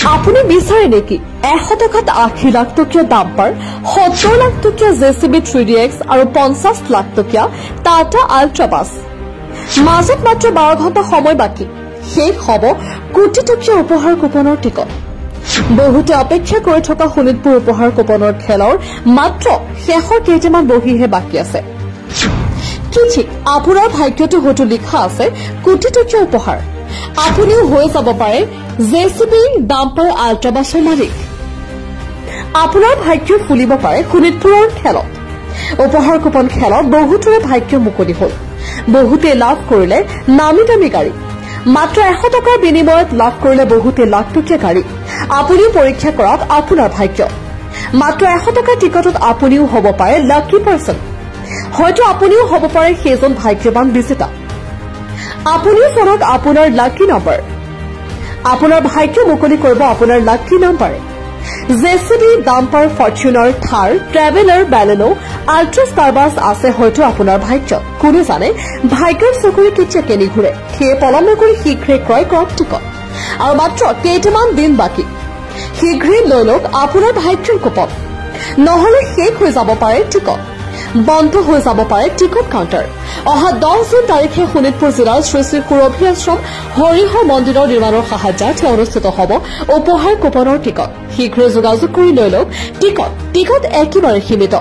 আপুনি বিচাৰে নেকি 100 টকাত 80 লাখ টকীয়া ডাম্পাৰ, 70 লাখ টকীয়া জেচিবি 3DX আৰু 50 লাখ টকীয়া টাটা আল্ট্ৰা বাছ? মাজত মাত্ৰ 12 ঘণ্টা সময় বাকী শেষ হ'ব কোটি টকীয়া উপহাৰ কুপনৰ টিকট। বহুতে অপেক্ষা কৰি থকা শোণিতপুৰ উপহাৰ কুপনৰ খেলৰ মাত্ৰ শেষৰ কেইটামান বহিহে বাকী আছে। কি ঠিক আপোনাৰ ভাগ্যটো হয়তো লিখা আছে কোটি টকীয়া উপহাৰ। আপুনিও হৈ যাব পাৰে জেচিবি ডাম্পাৰ আল্ট্ৰা বাছৰ মালিক। আপোনাৰ ভাগ্য ফুলিব পাৰে শোণিতপুৰৰ খেলত। উপহাৰ কুপন খেলত বহুতৰে ভাগ্য মুকলি হ'ল। বহুতে লাভ কৰিলে নামী দামী গাড়ী। মাত্ৰ 100 টকাৰ বিনিময়ত লাভ কৰিলে বহুতে লাখ টকীয়া গাড়ী। আপুনিও পৰীক্ষা কৰক আপোনাৰ ভাগ্য। মাত্ৰ 100 টকাৰ টিকটত আপুনিও হ'ব পাৰে লাকি পাৰ্চন। হয়তো আপুনিও হ'ব পাৰে সেইজন ভাগ্যৱান বিজেতা। আপুনিও চলক আপোনাৰ লাকি নম্বৰ। আপোনাৰ ভাগ্য মুকলি কৰিব আপোনাৰ লাকি নম্বৰে। JCB, dumper, Fortuner, Thar, Traveller, Baleno, Ultra Star bus আছে হয়তো আপোনাৰ ভাগ্য। কোনে জানে ভাগ্যৰ চকুৰে কেতিয়া কেনি ঘূৰে। সেয়ে পলম নকৰি শীঘ্ৰে ক্ৰয় কৰক টিকট। আৰু মাত্ৰ কেইটামান দিন বাকী। শীঘ্ৰে লৈ লওক আপোনাৰ ভাগ্যৰ কুপন। নহলে শেষ হৈ যাব পাৰে টিকট। বন্ধ হৈ যাব পাৰে টিকট কাউণ্টাৰ। অহা 10 জুন তাৰিখে শোণিতপুৰ জিলাৰ শ্ৰী শ্ৰী সুৰভি আশ্ৰম হৰিহ মন্দিৰৰ নিৰ্মাণৰ সাহায্যাৰ্থে অনুষ্ঠিত হ'ব উপহাৰ কুপনৰ টিকট। শীঘ্ৰে যোগাযোগ কৰি লৈ লওক টিকট। টিকট একেবাৰে সীমিত।